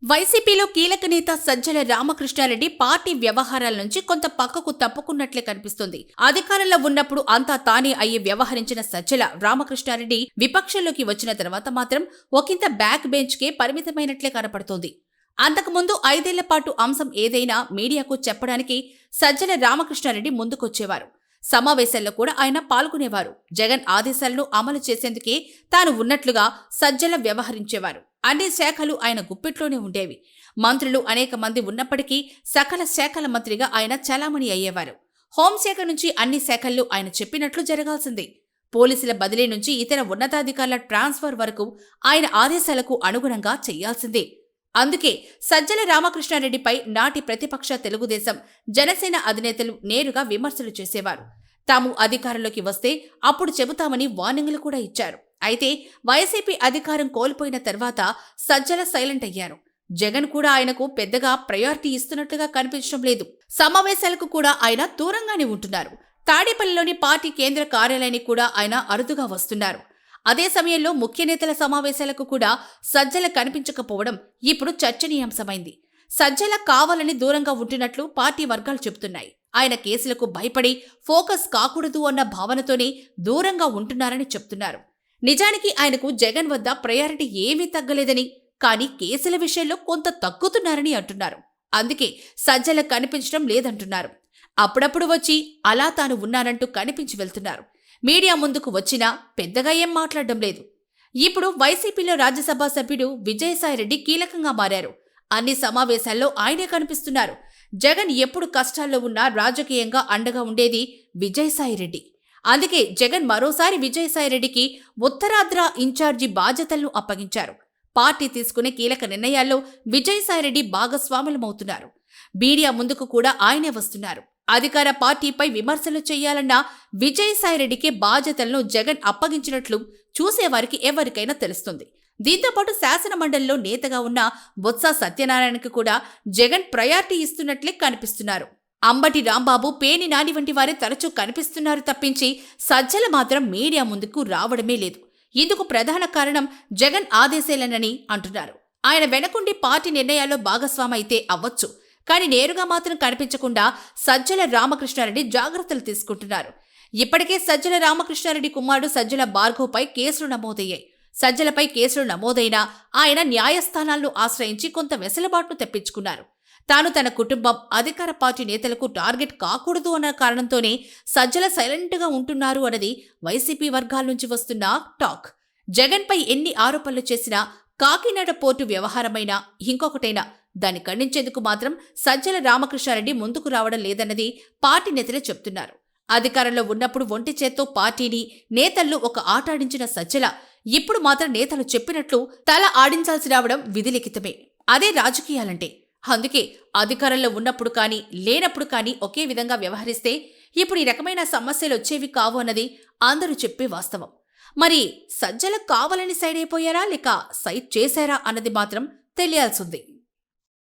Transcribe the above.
వైసీపీలో కీలక నేత సజ్జల రామకృష్ణారెడ్డి పార్టీ వ్యవహారాల నుంచి కొంత పక్కకు తప్పుకున్నట్లే కనిపిస్తుంది. అధికారంలో ఉన్నప్పుడు అంతా తానే అయ్యి వ్యవహరించిన సజ్జల రామకృష్ణారెడ్డి విపక్షంలోకి వచ్చిన తర్వాత మాత్రం ఒకంత బ్యాక్ బెంచ్ కే పరిమితమైనట్లే కనపడుతోంది. అంతకుముందు 5 ఏళ్ల పాటు అంశం ఏదైనా మీడియాకు చెప్పడానికి సజ్జల రామకృష్ణారెడ్డి ముందుకొచ్చేవారు. సమావేశాల్లో కూడా ఆయన పాల్గొనేవారు. జగన్ ఆదేశాలను అమలు చేసేందుకే తాను ఉన్నట్లుగా సజ్జల వ్యవహరించేవారు. అన్ని శాఖలు ఆయన గుప్పిట్లోనే ఉండేవి. మంత్రులు అనేక మంది ఉన్నప్పటికీ సకల శాఖల మంత్రిగా ఆయన చలామణి అయ్యేవారు. హోంశాఖ నుంచి అన్ని శాఖల్లో ఆయన చెప్పినట్లు జరగాల్సిందే. పోలీసుల బదిలీ నుంచి ఇతర ఉన్నతాధికారుల ట్రాన్స్ఫర్ వరకు ఆయన ఆదేశాలకు అనుగుణంగా చేయాల్సిందే. అందుకే సజ్జల రామకృష్ణారెడ్డిపై నాటి ప్రతిపక్ష తెలుగుదేశం, జనసేన అధినేతలు నేరుగా విమర్శలు చేసేవారు. తాము అధికారంలోకి వస్తే అప్పుడు చెబుతామని వార్నింగులు కూడా ఇచ్చారు. అయితే వైసీపీ అధికారం కోల్పోయిన తర్వాత సజ్జల సైలెంట్ అయ్యారు. జగన్ కూడా ఆయనకు పెద్దగా ప్రయారిటీ ఇస్తున్నట్లుగా కనిపించడం లేదు. సమావేశాలకు కూడా ఆయన దూరంగానే ఉంటున్నారు. తాడేపల్లిలోని పార్టీ కేంద్ర కార్యాలయానికి కూడా ఆయన అరుదుగా వస్తున్నారు. అదే సమయంలో ముఖ్య నేతల సమావేశాలకు కూడా సజ్జల కనిపించకపోవడం ఇప్పుడు చర్చనీయాంశమైంది. సజ్జల కావాలని దూరంగా ఉంటున్నట్లు పార్టీ వర్గాలు చెబుతున్నాయి. ఆయన కేసులకు భయపడి ఫోకస్ కాకూడదు అన్న భావనతోనే దూరంగా ఉంటున్నారని చెప్తున్నారు. నిజానికి ఆయనకు జగన్ వద్ద ప్రయారిటీ ఏమీ తగ్గలేదని, కానీ కేసుల విషయంలో కొంత తగ్గుతున్నారని అంటున్నారు. అందుకే సజ్జల కనిపించడం లేదంటున్నారు. అప్పుడప్పుడు వచ్చి అలా తాను ఉన్నానంటూ కనిపించి వెళ్తున్నారు. మీడియా ముందుకు వచ్చినా పెద్దగా ఏం మాట్లాడడం లేదు. ఇప్పుడు వైసీపీలో రాజ్యసభ సభ్యుడు విజయసాయిరెడ్డి కీలకంగా మారారు. అన్ని సమావేశాల్లో ఆయనే కనిపిస్తున్నారు. జగన్ ఎప్పుడు కష్టాల్లో ఉన్నా రాజకీయంగా అండగా ఉండేది విజయసాయిరెడ్డి. అందుకే జగన్ మరోసారి విజయసాయిరెడ్డికి ఉత్తరాంధ్ర ఇన్ఛార్జి బాధ్యతలను అప్పగించారు. పార్టీ తీసుకునే కీలక నిర్ణయాల్లో విజయసాయిరెడ్డి భాగస్వాములమవుతున్నారు. మీడియా ముందుకు కూడా ఆయనే వస్తున్నారు. అధికార పార్టీపై విమర్శలు చేయాలన్న విజయసాయిరెడ్డికి బాధ్యతలను జగన్ అప్పగించినట్లు చూసేవారికి ఎవరికైనా తెలుస్తుంది. దీంతోపాటు శాసనమండలిలో నేతగా ఉన్న బొత్స సత్యనారాయణకు కూడా జగన్ ప్రయారిటీ ఇస్తున్నట్లే కనిపిస్తున్నారు. అంబటి రాంబాబు, పేర్ని నాని వంటి వారే తరచూ కనిపిస్తున్నారు తప్పించి సజ్జల మాత్రం మీడియా ముందుకు రావడమే లేదు. ఇందుకు ప్రధాన కారణం జగన్ ఆదేశాలేనని అంటున్నారు. ఆయన వెనకుండి పార్టీ నిర్ణయాల్లో భాగస్వామి అయితే అవ్వచ్చు, కానీ నేరుగా మాత్రం కనిపించకుండా సజ్జల రామకృష్ణారెడ్డి జాగ్రత్తలు తీసుకుంటున్నారు. ఇప్పటికే సజ్జల రామకృష్ణారెడ్డి కుమారుడు సజ్జల భార్గవ్పై కేసులు నమోదయ్యాయి. సజ్జలపై కేసులు నమోదైనా ఆయన న్యాయస్థానాలను ఆశ్రయించి కొంత వెసులుబాటును తెప్పించుకున్నారు. తాను, తన కుటుంబం అధికార పార్టీ నేతలకు టార్గెట్ కాకూడదు అన్న కారణంతోనే సజ్జల సైలెంట్గా ఉంటున్నారు అన్నది వైసీపీ వర్గాల నుంచి వస్తున్న టాక్. జగన్పై ఎన్ని ఆరోపణలు చేసినా, కాకినాడ పోర్టు వ్యవహారమైనా ఇంకొకటైనా దాన్ని ఖండించేందుకు మాత్రం సజ్జల రామకృష్ణారెడ్డి ముందుకు రావడం లేదన్నది పార్టీ నేతలే చెప్తున్నారు. అధికారంలో ఉన్నప్పుడు ఒంటి చేత్తో పార్టీని, నేతలను ఒక ఆటాడించిన సజ్జల ఇప్పుడు మాత్రం నేతలు చెప్పినట్లు తల ఆడించాల్సి రావడం విధిలిఖితమే. అదే రాజకీయాలంటే. అందుకే అధికారంలో ఉన్నప్పుడు కానీ లేనప్పుడు కానీ ఒకే విధంగా వ్యవహరిస్తే ఇప్పుడు ఈ రకమైన సమస్యలు వచ్చేవి కావు అన్నది అందరూ చెప్పే వాస్తవం. మరి సజ్జల కావాలని సైడ్ అయిపోయారా లేక సైడ్ చేశారా అన్నది మాత్రం తెలియాల్సింది.